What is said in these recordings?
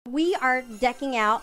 We are decking out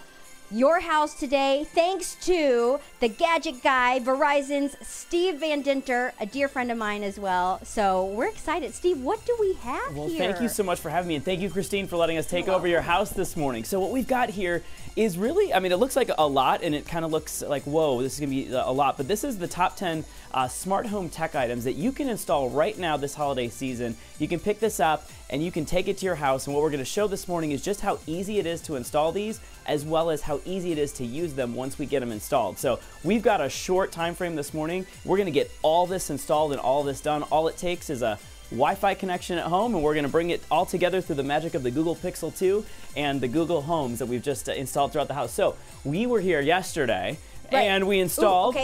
your house today thanks to the gadget guy, Verizon's Steve Van Dinter, a dear friend of mine as well. So we're excited. Steve, what do we have here? Well, thank you so much for having me, and thank you, Christine, for letting us take over your house this morning. So what we've got here is really, I mean, it looks like a lot, and it kind of looks like, whoa, this is going to be a lot, but this is the top 10 smart home tech items that you can install right now this holiday season. You can pick this up, and you can take it to your house, and what we're going to show this morning is just how easy it is to install these, as well as how easy it is to use them once we get them installed. So we've got a short time frame this morning. We're going to get all this installed and all this done. All it takes is a Wi-Fi connection at home, and we're going to bring it all together through the magic of the Google Pixel 2 and the Google Homes that we've just installed throughout the house. So we were here yesterday, and we installed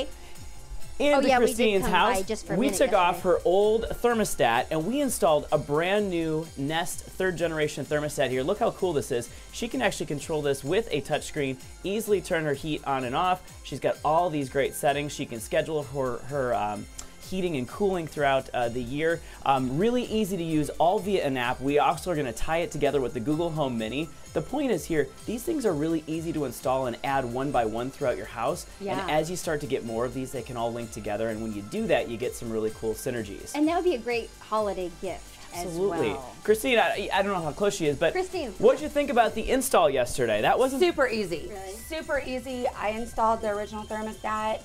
into Christine's house. We took off her old thermostat, and we installed a brand new Nest 3rd generation thermostat here. Look how cool this is. She can actually control this with a touchscreen, easily turn her heat on and off. She's got all these great settings. She can schedule her heating and cooling throughout the year. Really easy to use, all via an app. We also are going to tie it together with the Google Home Mini. The point is here, these things are really easy to install and add one by one throughout your house. Yeah. And as you start to get more of these, they can all link together. And when you do that, you get some really cool synergies. And that would be a great holiday gift. Absolutely. As well. Christine, I don't know how close she is, but Christine, what did you think about the install yesterday? That wasn't super easy. Really? Super easy. I installed the original thermostat,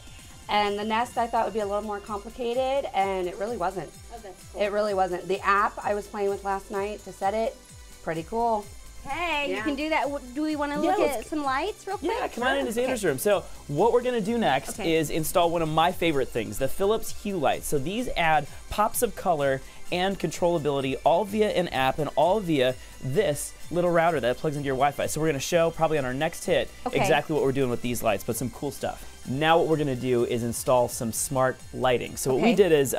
and the Nest I thought would be a little more complicated, and it really wasn't. Oh, that's cool. It really wasn't. The app I was playing with last night to set it, pretty cool. Hey, you can do that. Do we want to look at some lights real quick? Yeah, come on into Xander's room. So what we're going to do next is install one of my favorite things, the Philips Hue Lights. So these add pops of color and controllability all via an app and all via this little router that plugs into your Wi-Fi. So we're going to show probably on our next hit exactly what we're doing with these lights, but some cool stuff. Now what we're going to do is install some smart lighting. So what we did is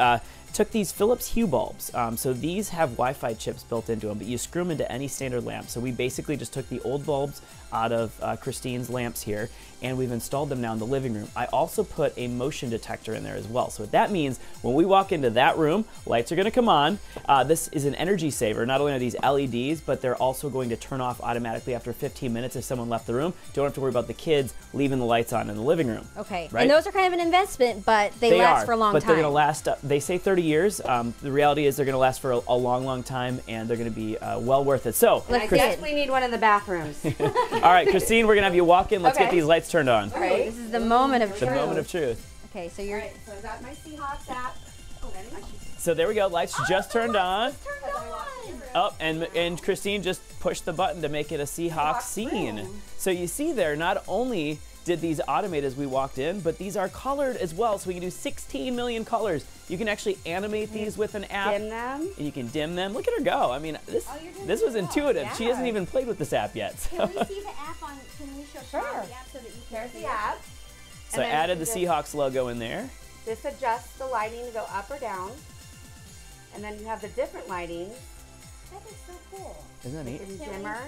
took these Philips Hue bulbs. So these have Wi-Fi chips built into them, but you screw them into any standard lamp. So we basically just took the old bulbs out of Christine's lamps here, and we've installed them now in the living room. I also put a motion detector in there as well. So what that means, when we walk into that room, lights are going to come on. This is an energy saver. Not only are these LEDs, but they're also going to turn off automatically after 15 minutes if someone left the room. Don't have to worry about the kids leaving the lights on in the living room. Okay, right? And those are kind of an investment, but they last for a long time. But they're going to last, they say 30 years. The reality is they're going to last for a long, long time, and they're going to be well worth it. So, I definitely need one in the bathrooms. All right, Christine, we're going to have you walk in. Let's get these lights turned on. All right. This is the moment of truth. The moment of truth. Okay, so you're... All right, so I got my Seahawks app. So there we go. Lights just turned on. Oh, and Christine just pushed the button to make it a Seahawks scene. So you see there, not only did these automate as we walked in, but these are colored as well, so we can do 16 million colors. You can actually animate these with an app. Dim them. And you can dim them. Look at her go. I mean, this was intuitive. Yeah. She hasn't even played with this app yet. So. Can we see the app on, can we show the app so that you can There's the app. So I added the Seahawks logo in there. This adjusts the lighting to go up or down. And then you have the different lighting. That is so cool. Isn't that neat? Dimmer,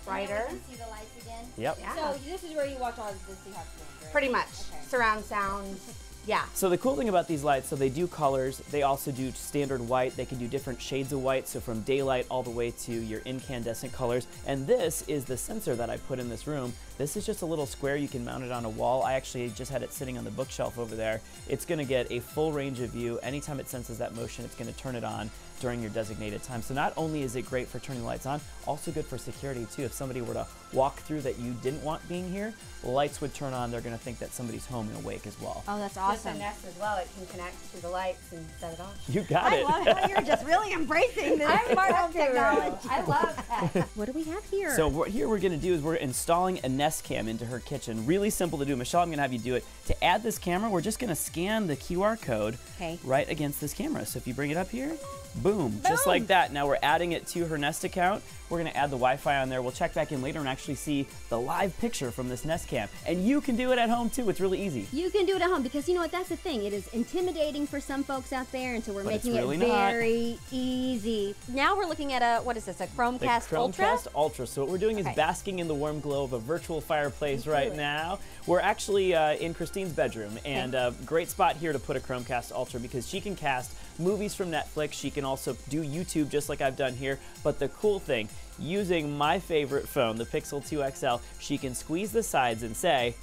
brighter. You can see the lights again. Yep. Yeah. So this is where you watch all the Seahawks games, right? Pretty much. Surround sound. Yeah. So the cool thing about these lights, so they do colors, they also do standard white, they can do different shades of white, so from daylight all the way to your incandescent colors. And this is the sensor that I put in this room. This is just a little square, you can mount it on a wall. I actually just had it sitting on the bookshelf over there. It's gonna get a full range of view. Anytime it senses that motion, it's gonna turn it on during your designated time. So not only is it great for turning the lights on, also good for security too. If somebody were to walk through that you didn't want being here, the lights would turn on, they're gonna think that somebody's home and awake as well. Oh, that's awesome. With the Nest as well, it can connect to the lights and set it off. You got it. I love how you're just really embracing this. I'm part of technology. I love that. What do we have here? So what we're gonna do is we're installing a Nest Cam into her kitchen. Really simple to do. Michelle, I'm gonna have you do it. To add this camera, we're just gonna scan the QR code right against this camera. So if you bring it up here, boom, just like that. Now we're adding it to her Nest account. We're gonna add the Wi-Fi on there. We'll check back in later and actually see the live picture from this Nest Cam. And you can do it at home too. It's really easy. You can do it at home because you know what? That's the thing. It is intimidating for some folks out there, and so we're making really it very easy. Now we're looking at a, what is this, a Chromecast Ultra? Chromecast Ultra. So what we're doing is basking in the warm glow of a virtual fireplace right now. We're actually in Christine's bedroom, and a great spot here to put a Chromecast Ultra because she can cast movies from Netflix. She can also also do YouTube just like I've done here. But the cool thing, using my favorite phone, the Pixel 2 XL, she can squeeze the sides and say,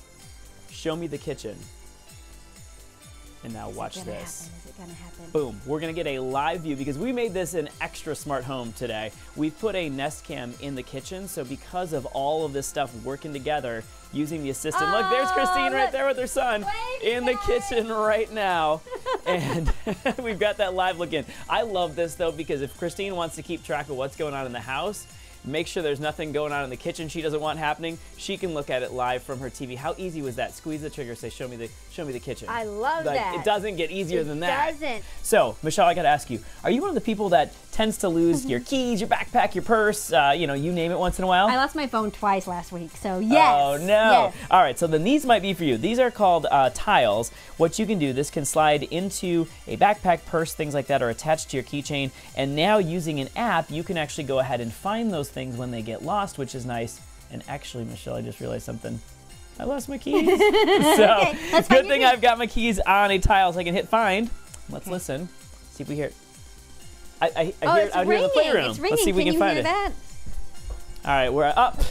show me the kitchen. And now watch this. Is it gonna happen? Boom. We're going to get a live view because we made this an extra smart home today. We've put a Nest Cam in the kitchen, so because of all of this stuff working together, using the assistant. Look, there's Christine right there with her son in the kitchen right now. And we've got that live look in. I love this, though, because if Christine wants to keep track of what's going on in the house, make sure there's nothing going on in the kitchen she doesn't want happening, she can look at it live from her TV. How easy was that? Squeeze the trigger, say, show me the kitchen. I love that. It doesn't get easier than that. It doesn't. So, Michelle, I got to ask you, are you one of the people that tends to lose your keys, your backpack, your purse, you name it once in a while? I lost my phone twice last week, so yes. Oh, no. Yes. All right, so then these might be for you. These are called tiles. What you can do, this can slide into a backpack, purse, things like that, or attached to your keychain. And now using an app, you can actually go ahead and find those things when they get lost, which is nice. And actually, Michelle, I just realized something. I lost my keys. So, Okay, good thing I've got my keys on a tile so I can hit find. Let's listen. See if we hear it. I hear it out here in the playroom. It's ringing. Let's see if we can find it. That? All right, we're up.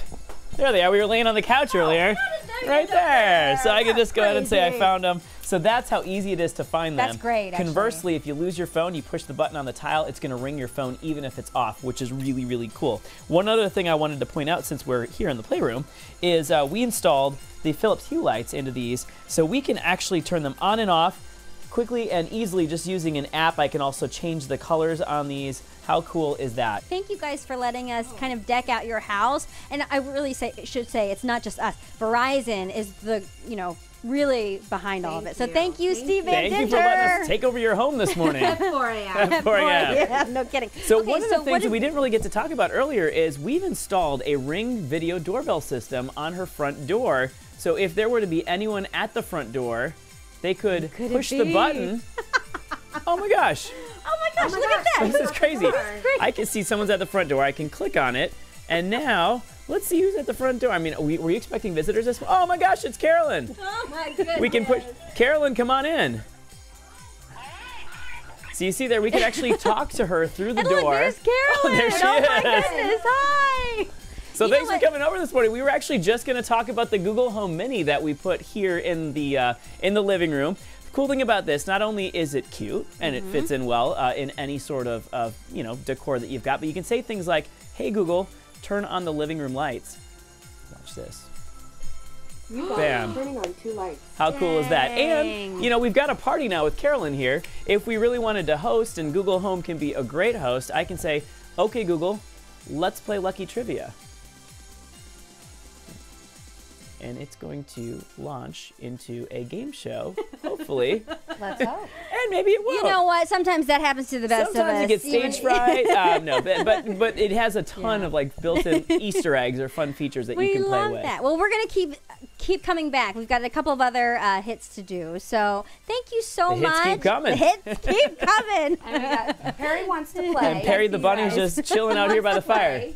There they are. We were laying on the couch earlier. Right there. So I can just go ahead and say I found them. So that's how easy it is to find them. That's great, actually. Conversely, if you lose your phone, you push the button on the tile, it's going to ring your phone even if it's off, which is really, really cool. One other thing I wanted to point out since we're here in the playroom is we installed the Philips Hue lights into these, so we can actually turn them on and off quickly and easily just using an app. I can also change the colors on these. How cool is that? Thank you guys for letting us kind of deck out your house. And I really should say it's not just us. Verizon is the, really behind all of it. So thank you, Steve Van Thank you for letting us take over your home this morning. At 4 a.m. At 4 a.m. Yeah, no kidding. So Okay, one of the things that we didn't really get to talk about earlier is we've installed a Ring video doorbell system on her front door. So if there were to be anyone at the front door, they could push the button. Oh my gosh. Oh my gosh, look at that. This is crazy. I can see someone's at the front door. I can click on it. And now, let's see who's at the front door. I mean, were you expecting visitors this morning? Oh my gosh, it's Carolyn. Oh my goodness. We can push. Carolyn, come on in. So you see there, we can actually talk to her through the door. Look, there's Carolyn. Oh, there she Oh is. my goodness, hi. So thanks for coming over this morning. We were actually just going to talk about the Google Home Mini that we put here in the living room. The cool thing about this, not only is it cute and it fits in well in any sort of decor that you've got, but you can say things like, "Hey Google, turn on the living room lights." Watch this. Bam. Turning on 2 lights. How cool is that? And, we've got a party now with Carolyn here. If we really wanted to host, and Google Home can be a great host, I can say, "Okay, Google, let's play Lucky Trivia." And it's going to launch into a game show, hopefully. Let's hope. And maybe it will. You know what? Sometimes that happens to the best of us. Sometimes you get stage fright. No, but it has a ton of built-in Easter eggs or fun features that you can play with. We love that. Well, we're gonna keep coming back. We've got a couple of other hits to do. So thank you so much. The hits keep coming. The hits keep coming. And we got Perry wants to play. And Perry the bunny's just chilling out here by the fire.